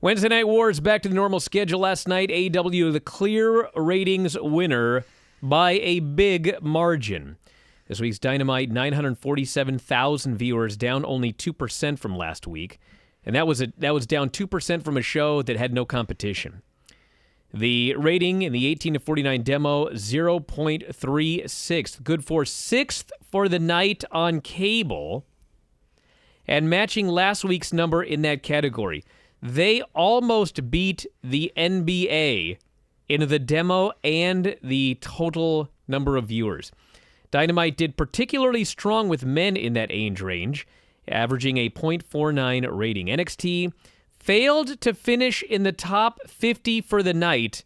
Wednesday Night Wars back to the normal schedule last night. AEW, the clear ratings winner by a big margin. This week's Dynamite, 947,000 viewers, down only 2% from last week. And that was down 2% from a show that had no competition. The rating in the 18 to 49 demo, 0.36. Good for 6th for the night on cable. And matching last week's number in that category. They almost beat the NBA in the demo and the total number of viewers. Dynamite did particularly strong with men in that age range, averaging a .49 rating. NXT failed to finish in the top 50 for the night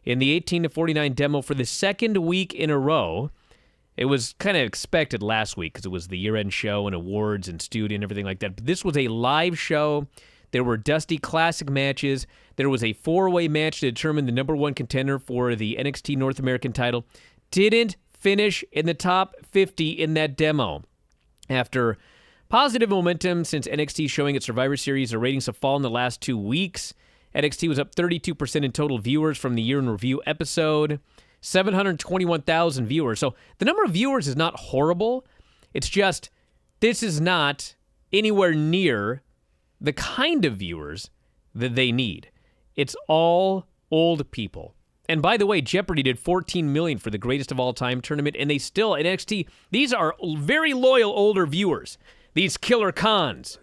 in the 18 to 49 demo for the second week in a row. It was kind of expected last week because it was the year-end show and awards and studio and everything like that. But this was a live show. There were Dusty Classic matches. There was a four-way match to determine the number one contender for the NXT North American title. Didn't finish in the top 50 in that demo. After positive momentum since NXT showing its Survivor Series, the ratings have fallen the last 2 weeks. NXT was up 32% in total viewers from the Year in Review episode. 721,000 viewers. So the number of viewers is not horrible. It's just this is not anywhere near the kind of viewers that they need. It's all old people. And by the way, Jeopardy did $14 million for the greatest of all time tournament, and they still, at NXT, these are very loyal older viewers. These killer cons.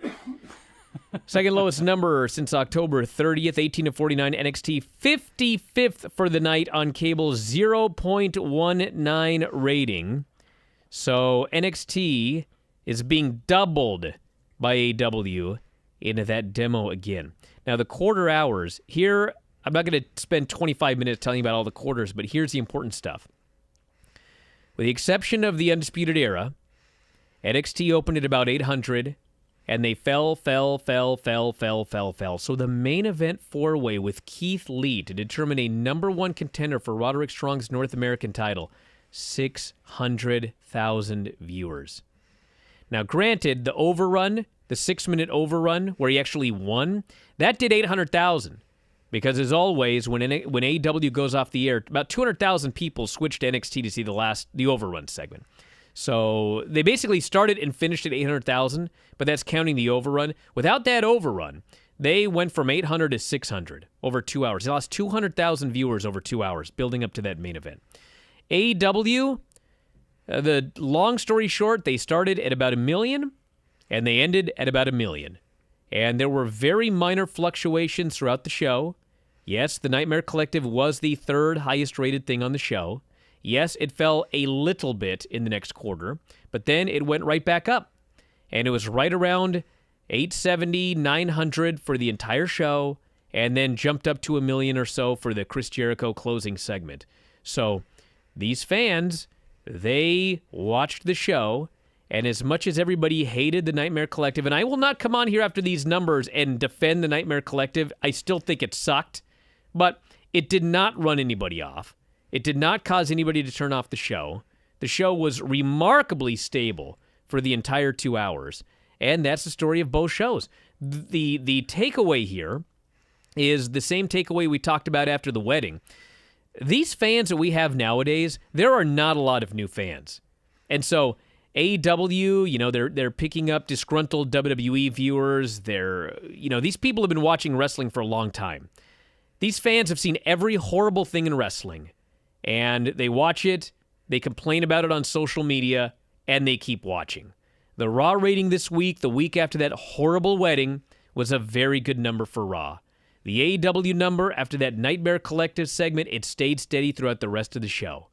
Second lowest number since October 30th, 18 to 49, NXT 55th for the night on cable, 0.19 rating. So NXT is being doubled by AEW into that demo again. Now, the quarter hours, here, I'm not going to spend 25 minutes telling you about all the quarters, but here's the important stuff. With the exception of the Undisputed Era, NXT opened at about 800, and they fell. So the main event four-way with Keith Lee to determine a number one contender for Roderick Strong's North American title, 600,000 viewers. Now, granted, the overrun, the 6-minute overrun where he actually won, that did 800,000. Because as always, when AEW goes off the air, about 200,000 people switch to NXT to see the overrun segment. So they basically started and finished at 800,000, but that's counting the overrun. Without that overrun, they went from 800 to 600 over 2 hours. They lost 200,000 viewers over 2 hours, building up to that main event. AEW, the long story short, they started at about 1 million, and they ended at about 1 million. And there were very minor fluctuations throughout the show. Yes, the Nightmare Collective was the third highest rated thing on the show. Yes, it fell a little bit in the next quarter, but then it went right back up. And it was right around 870, 900 for the entire show, and then jumped up to 1 million or so for the Chris Jericho closing segment. So these fans, they watched the show, and as much as everybody hated the Nightmare Collective, and I will not come on here after these numbers and defend the Nightmare Collective, I still think it sucked, but it did not run anybody off. It did not cause anybody to turn off the show. The show was remarkably stable for the entire 2 hours, and that's the story of both shows. The takeaway here is the same takeaway we talked about after the wedding. These fans that we have nowadays, there are not a lot of new fans. And so AEW, they're picking up disgruntled WWE viewers. These people have been watching wrestling for a long time. These fans have seen every horrible thing in wrestling, and they watch it, they complain about it on social media, and they keep watching. The Raw rating this week, the week after that horrible wedding, was a very good number for Raw. The AEW number after that Nightmare Collective segment, it stayed steady throughout the rest of the show.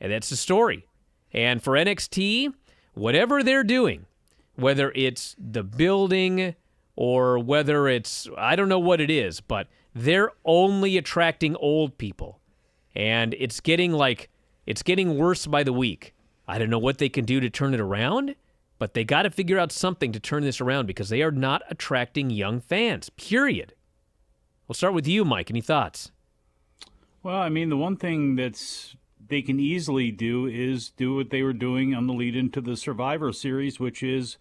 And that's the story. And for NXT, whatever they're doing, whether it's the building or whether it's, I don't know what it is, but they're only attracting old people. And it's getting worse by the week. I don't know what they can do to turn it around, but they got to figure out something to turn this around because they are not attracting young fans, period. We'll start with you, Mike. Any thoughts? Well, I mean, the one thing they can easily do is do what they were doing on the lead into the Survivor Series, which is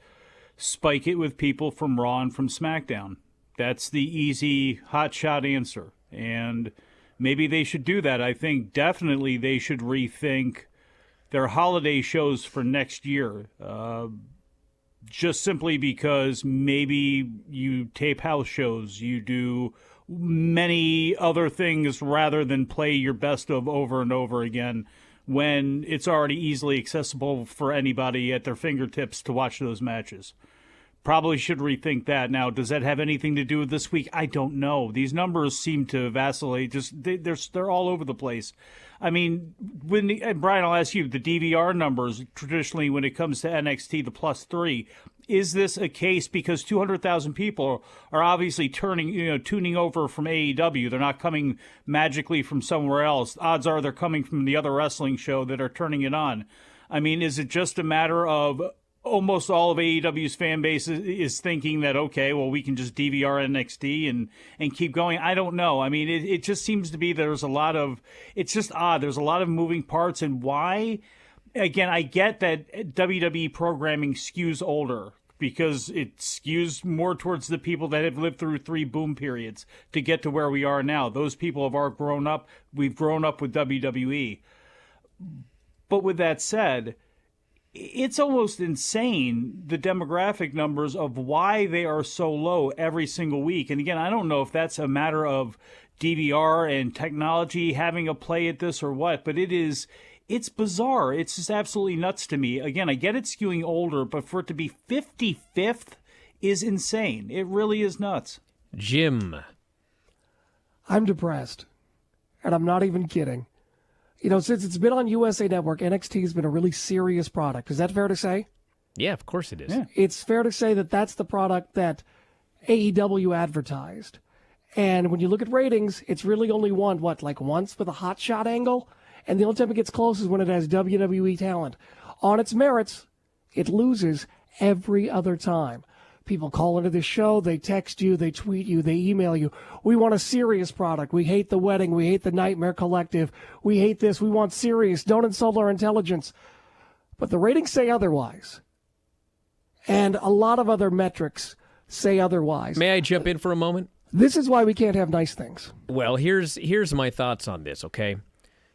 spike it with people from Raw and from SmackDown. That's the easy hotshot answer. And maybe they should do that. I think definitely they should rethink their holiday shows for next year. Just simply because maybe you tape house shows, you do many other things rather than play your best of over and over again when it's already easily accessible for anybody at their fingertips to watch those matches. Probably should rethink that. Now, does that have anything to do with this week? I don't know. These numbers seem to vacillate. They're all over the place. I mean, Brian, I'll ask you, the DVR numbers, traditionally when it comes to NXT, the +3, is this a case because 200,000 people are obviously tuning over from AEW? They're not coming magically from somewhere else. Odds are they're coming from the other wrestling show that are turning it on. I mean, is it just a matter of almost all of AEW's fan base is thinking that, okay, well, we can just DVR NXT and keep going? I don't know. I mean, it just seems to be it's just odd. There's a lot of moving parts. And why? Again, I get that WWE programming skews older because it skews more towards the people that have lived through 3 boom periods to get to where we are now. Those people have all grown up. We've grown up with WWE. But with that said, it's almost insane, the demographic numbers of why they are so low every single week. And again, I don't know if that's a matter of DVR and technology having a play at this or what, but it's bizarre. It's just absolutely nuts to me. Again, I get it skewing older, but for it to be 55th is insane. It really is nuts. Jim. I'm depressed, and I'm not even kidding. You know, since it's been on USA Network, NXT has been a really serious product. Is that fair to say? Yeah, of course it is. Yeah. It's fair to say that that's the product that AEW advertised. And when you look at ratings, it's really only won, once with a hot shot angle? And the only time it gets close is when it has WWE talent. On its merits, it loses every other time. People call into the show, they text you, they tweet you, they email you. We want a serious product. We hate the wedding. We hate the Nightmare Collective. We hate this. We want serious. Don't insult our intelligence. But the ratings say otherwise. And a lot of other metrics say otherwise. May I jump in for a moment? This is why we can't have nice things. Well, here's my thoughts on this, okay?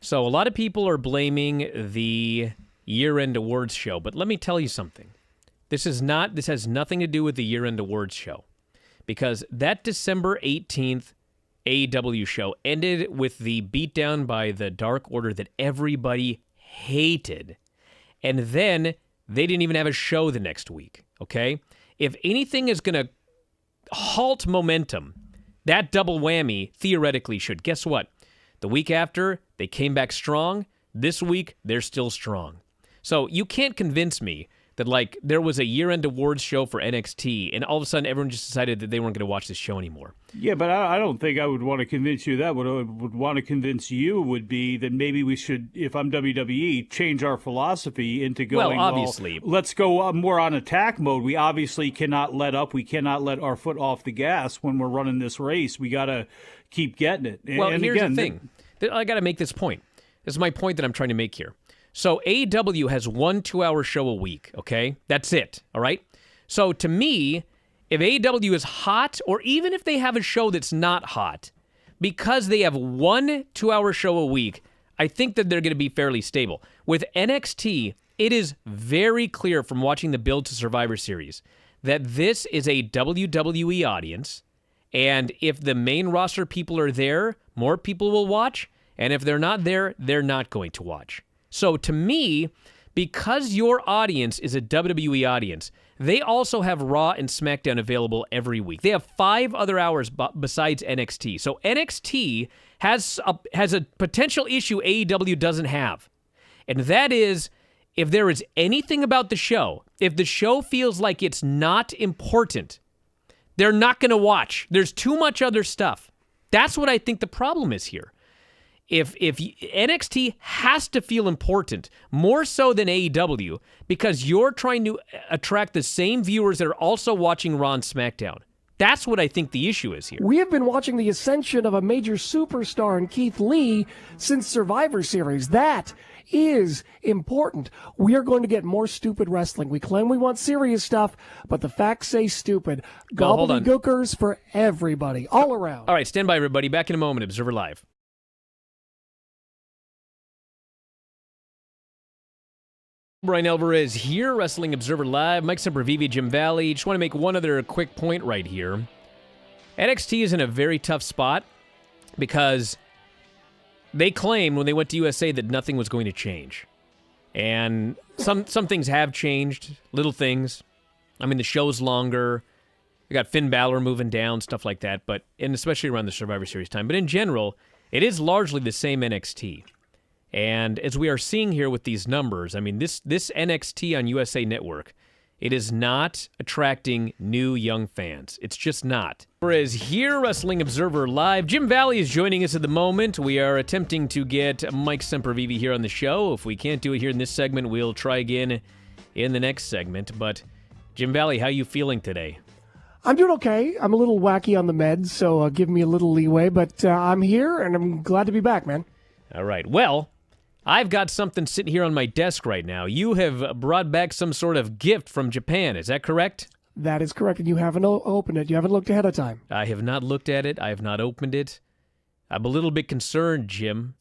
So a lot of people are blaming the year-end awards show, but let me tell you something. This has nothing to do with the year-end awards show, because that December 18th AEW show ended with the beatdown by the Dark Order that everybody hated. And then they didn't even have a show the next week, okay? If anything is going to halt momentum, that double whammy theoretically should. Guess what? The week after, they came back strong. This week, they're still strong. So you can't convince me that, there was a year-end awards show for NXT, and all of a sudden everyone just decided that they weren't going to watch this show anymore. Yeah, but I don't think I would want to convince you that. What I would want to convince you would be that maybe we should, if I'm WWE, change our philosophy into going, well, obviously. Let's go more on attack mode. We obviously cannot let up. We cannot let our foot off the gas when we're running this race. We got to keep getting it. Well, and here's the thing. I got to make this point. This is my point that I'm trying to make here. So AEW has 1 2-hour show a week, okay? That's it, all right? So to me, if AEW is hot, or even if they have a show that's not hot, because they have 1 2-hour show a week, I think that they're going to be fairly stable. With NXT, it is very clear from watching the build to Survivor Series that this is a WWE audience, and if the main roster people are there, more people will watch, and if they're not there, they're not going to watch. So to me, because your audience is a WWE audience, they also have Raw and SmackDown available every week. They have 5 other hours besides NXT. So NXT has a potential issue AEW doesn't have. And that is, if there is anything about the show, if the show feels like it's not important, they're not going to watch. There's too much other stuff. That's what I think the problem is here. If NXT has to feel important, more so than AEW, because you're trying to attract the same viewers that are also watching Raw and SmackDown. That's what I think the issue is here. We have been watching the ascension of a major superstar in Keith Lee since Survivor Series. That is important. We are going to get more stupid wrestling. We claim we want serious stuff, but the facts say stupid. Well, hold on. Gobbledygookers for everybody, all around. All right, stand by, everybody. Back in a moment. Observer Live. Brian Alvarez here, Wrestling Observer Live. Mike Sempervive, Jim Valley. Just want to make one other quick point right here. NXT is in a very tough spot because they claimed when they went to USA that nothing was going to change. And some things have changed, little things. I mean, the show's longer. We got Finn Balor moving down, stuff like that, and especially around the Survivor Series time. But in general, it is largely the same NXT. And as we are seeing here with these numbers, I mean, this NXT on USA Network, it is not attracting new young fans. It's just not. Whereas here, Wrestling Observer Live, Jim Valley is joining us at the moment. We are attempting to get Mike Sempervive here on the show. If we can't do it here in this segment, we'll try again in the next segment. But Jim Valley, how you feeling today? I'm doing okay. I'm a little wacky on the meds, so give me a little leeway. But I'm here, and I'm glad to be back, man. All right. Well, I've got something sitting here on my desk right now. You have brought back some sort of gift from Japan. Is that correct? That is correct, and you haven't opened it. You haven't looked ahead of time. I have not looked at it. I have not opened it. I'm a little bit concerned, Jim.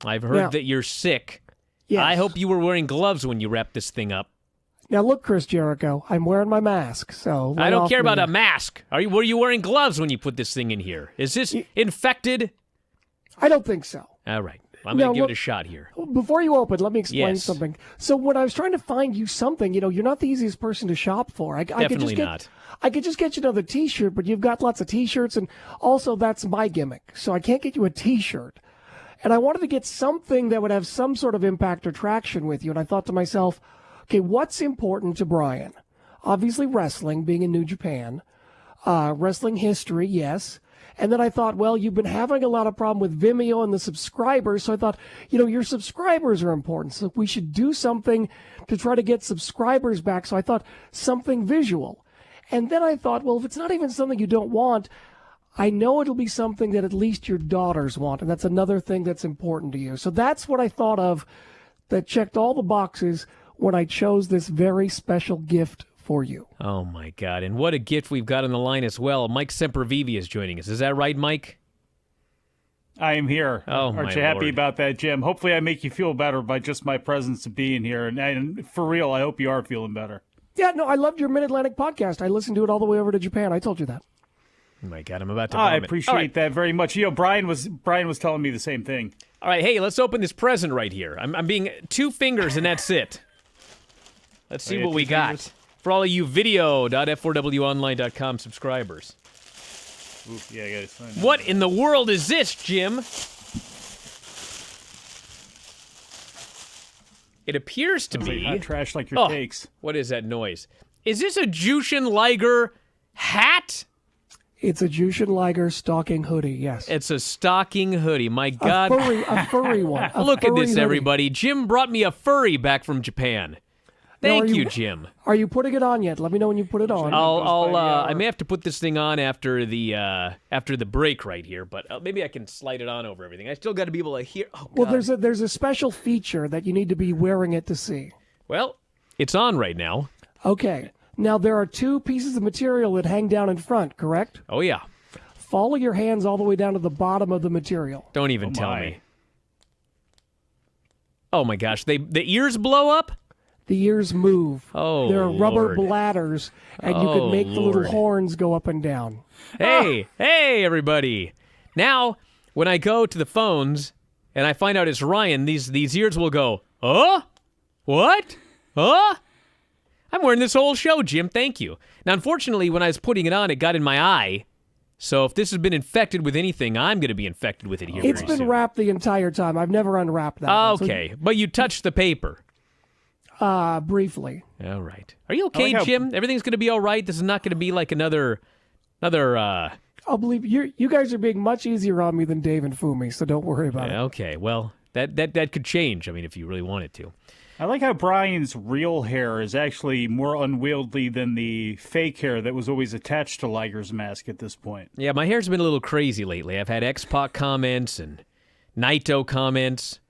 I've heard that you're sick. Yes. I hope you were wearing gloves when you wrapped this thing up. Now, look, Chris Jericho, I'm wearing my mask, so... I don't care about a mask. Were you wearing gloves when you put this thing in here? Is this infected? I don't think so. All right. I'm going to give it a shot here. Before you open, let me explain something. So when I was trying to find you something, you're not the easiest person to shop for. Definitely not. I could just get you another T-shirt, but you've got lots of T-shirts, and also that's my gimmick. So I can't get you a T-shirt. And I wanted to get something that would have some sort of impact or traction with you. And I thought to myself, okay, what's important to Brian? Obviously wrestling, being in New Japan. Wrestling history, yes. And then I thought, well, you've been having a lot of problem with Vimeo and the subscribers. So I thought, your subscribers are important. So we should do something to try to get subscribers back. So I thought something visual. And then I thought, well, if it's not even something you don't want, I know it'll be something that at least your daughters want. And that's another thing that's important to you. So that's what I thought of that checked all the boxes when I chose this very special gift for you. Oh, my God. And what a gift we've got on the line as well. Mike Sempervive is joining us. Is that right, Mike? I am here. Oh, my Aren't you happy Lord. about that, Jim? Hopefully I make you feel better by just my presence of being here. And for real, I hope you are feeling better. Yeah, no, I loved your Mid-Atlantic podcast. I listened to it all the way over to Japan. I told you that. Oh, my God. I'm about to I vomit. appreciate that very much. Brian was telling me the same thing. All right, hey, let's open this present right here. I'm being 2 fingers, and that's it. Let's see got what we 2 got. fingers? For all of you video.f4wonline.com subscribers. Ooh, yeah, I got to sign that. What in the world is this, Jim? It appears to Sounds like be... hot trash like your takes. What is that noise? Is this a Jushin Liger hat? It's a Jushin Liger stocking hoodie, yes. It's a stocking hoodie. My God. A furry one. Look at this, hoodie. everybody. Jim brought me a furry back from Japan. Thank you, Jim. Are you putting it on yet? Let me know when you put it on. I may have to put this thing on after the break right here, but maybe I can slide it on over everything. I still got to be able to hear. Oh, God. Well, there's a special feature that you need to be wearing it to see. Well, it's on right now. Okay. Now, there are 2 pieces of material that hang down in front, correct? Oh, yeah. Follow your hands all the way down to the bottom of the material. Don't even tell me. Oh, my gosh. The ears blow up? The ears move. Oh, there are rubber Lord. bladders, and you Oh, can make the little Lord. horns go up and down. Hey, everybody. Now, when I go to the phones and I find out it's Ryan, these ears will go, what? I'm wearing this whole show, Jim. Thank you. Now, unfortunately, when I was putting it on, it got in my eye. So if this has been infected with anything, I'm going to be infected with it here It's very been soon. wrapped the entire time. I've never unwrapped that one. Okay, but you touched the paper. Briefly. All right. Are you okay, like how- Jim? Everything's going to be all right? This is not going to be like another I'll believe you guys are being much easier on me than Dave and Fumi, so don't worry about it. Okay, well, that could change, I mean, if you really wanted to. I like how Bryan's real hair is actually more unwieldy than the fake hair that was always attached to Liger's mask at this point. Yeah, my hair's been a little crazy lately. I've had X-Pac comments and Naito comments.